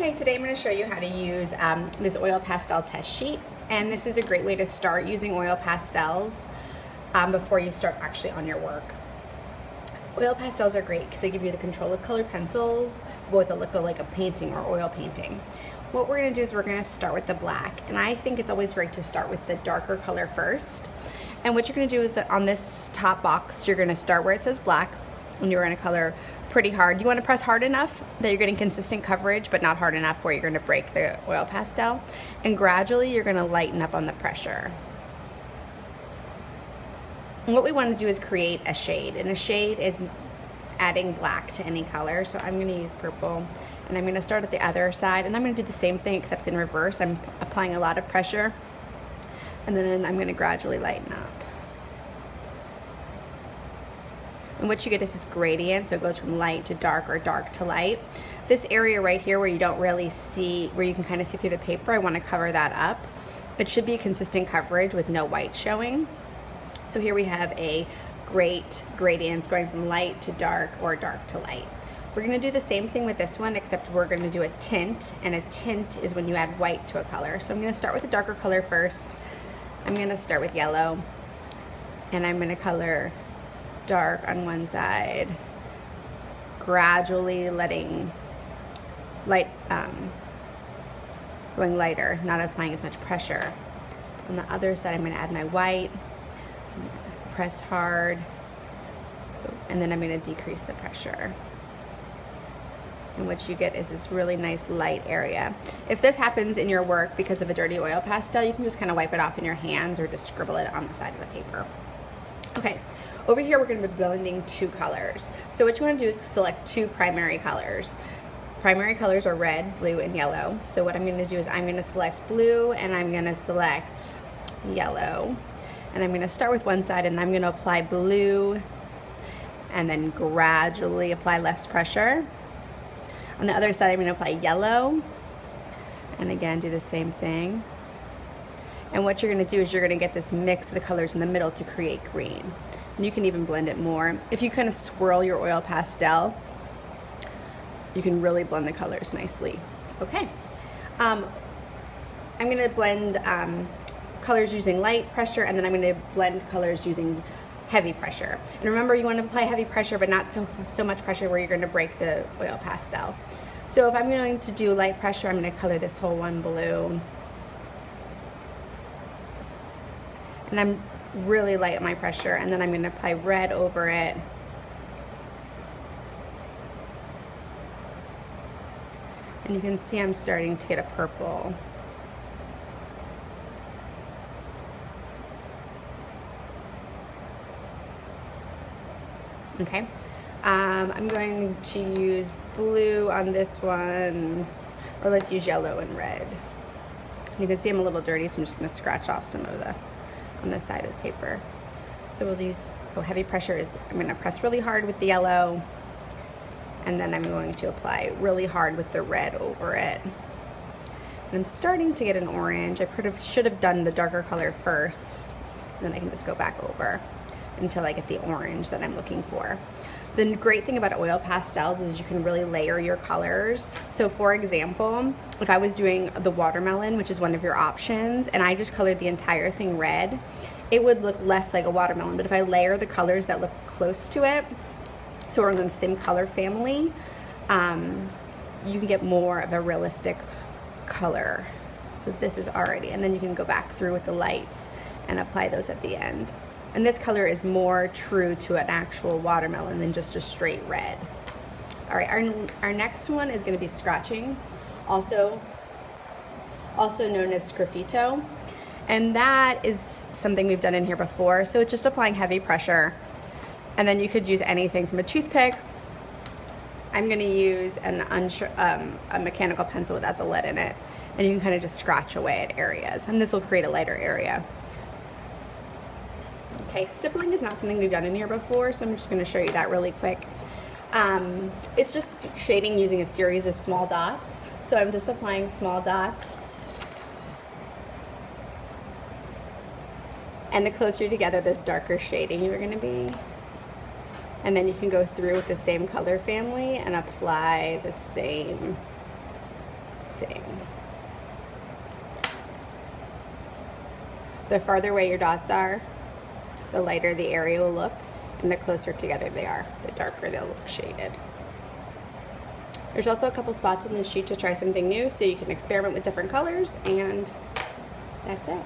Okay, today I'm going to show you how to use this oil pastel test sheet, and this is a great way to start using oil pastels before you start actually on your work. Oil pastels are great because they give you the control of colored pencils with a look of like a painting or oil painting. What we're going to do is we're going to start with the black, and I think it's always great to start with the darker color first. And what you're going to do is on this top box, you're going to start where it says black, and you're going to color pretty hard. You want to press hard enough that you're getting consistent coverage, but not hard enough where you're going to break the oil pastel. And gradually you're going to lighten up on the pressure. And what we want to do is create a shade, and a shade is adding black to any color. So I'm going to use purple, and I'm going to start at the other side, and I'm going to do the same thing except in reverse. I'm applying a lot of pressure, and then I'm going to gradually lighten up. And what you get is this gradient, so it goes from light to dark or dark to light. This area right here where you don't really see, where you can kind of see through the paper, I want to cover that up. It should be a consistent coverage with no white showing. So here we have a great gradient going from light to dark or dark to light. We're going to do the same thing with this one, except we're going to do a tint, and a tint is when you add white to a color. So I'm going to start with a darker color first. I'm going to start with yellow, and I'm going to color dark on one side, gradually letting light, going lighter, not applying as much pressure. On the other side, I'm going to add my white, press hard, and then I'm going to decrease the pressure. And what you get is this really nice light area. If this happens in your work because of a dirty oil pastel, you can just kind of wipe it off in your hands or just scribble it on the side of the paper. Okay. Over here, we're going to be blending two colors. So what you want to do is select two primary colors. Primary colors are red, blue, and yellow. So what I'm going to do is I'm going to select blue, and I'm going to select yellow. And I'm going to start with one side, and I'm going to apply blue, and then gradually apply less pressure. On the other side, I'm going to apply yellow, and again, do the same thing. And what you're going to do is you're going to get this mix of the colors in the middle to create green. And you can even blend it more. If you kind of swirl your oil pastel, you can really blend the colors nicely. Okay. I'm going to blend colors using light pressure, and then I'm going to blend colors using heavy pressure. And remember, you want to apply heavy pressure, but not so much pressure where you're going to break the oil pastel. So if I'm going to do light pressure, I'm going to color this whole one blue. And I'm really light at my pressure, and then I'm going to apply red over it. And you can see I'm starting to get a purple. Okay, I'm going to use blue on this one, or let's use yellow and red. You can see I'm a little dirty, so I'm just going to scratch off some of the on the side of the paper. So we'll use, heavy pressure is, I'm going to press really hard with the yellow, and then I'm going to apply really hard with the red over it. And I'm starting to get an orange. I should have done the darker color first, and then I can just go back over until I get the orange that I'm looking for. The great thing about oil pastels is you can really layer your colors. So for example, if I was doing the watermelon, which is one of your options, and I just colored the entire thing red, it would look less like a watermelon. But if I layer the colors that look close to it, so we're in the same color family, you can get more of a realistic color. So this is already, and then you can go back through with the lights and apply those at the end. And this color is more true to an actual watermelon than just a straight red. All right, our next one is going to be scratching, also known as graffito. And that is something we've done in here before. So it's just applying heavy pressure. And then you could use anything from a toothpick. I'm going to use a mechanical pencil without the lead in it. And you can kind of just scratch away at areas. And this will create a lighter area. Okay, stippling is not something we've done in here before, so I'm just going to show you that really quick. It's just shading using a series of small dots. So I'm just applying small dots. And the closer together, the darker shading you're going to be. And then you can go through with the same color family and apply the same thing. The farther away your dots are, the lighter the area will look, and the closer together they are, the darker they'll look shaded. There's also a couple spots on this sheet to try something new, so you can experiment with different colors, and that's it.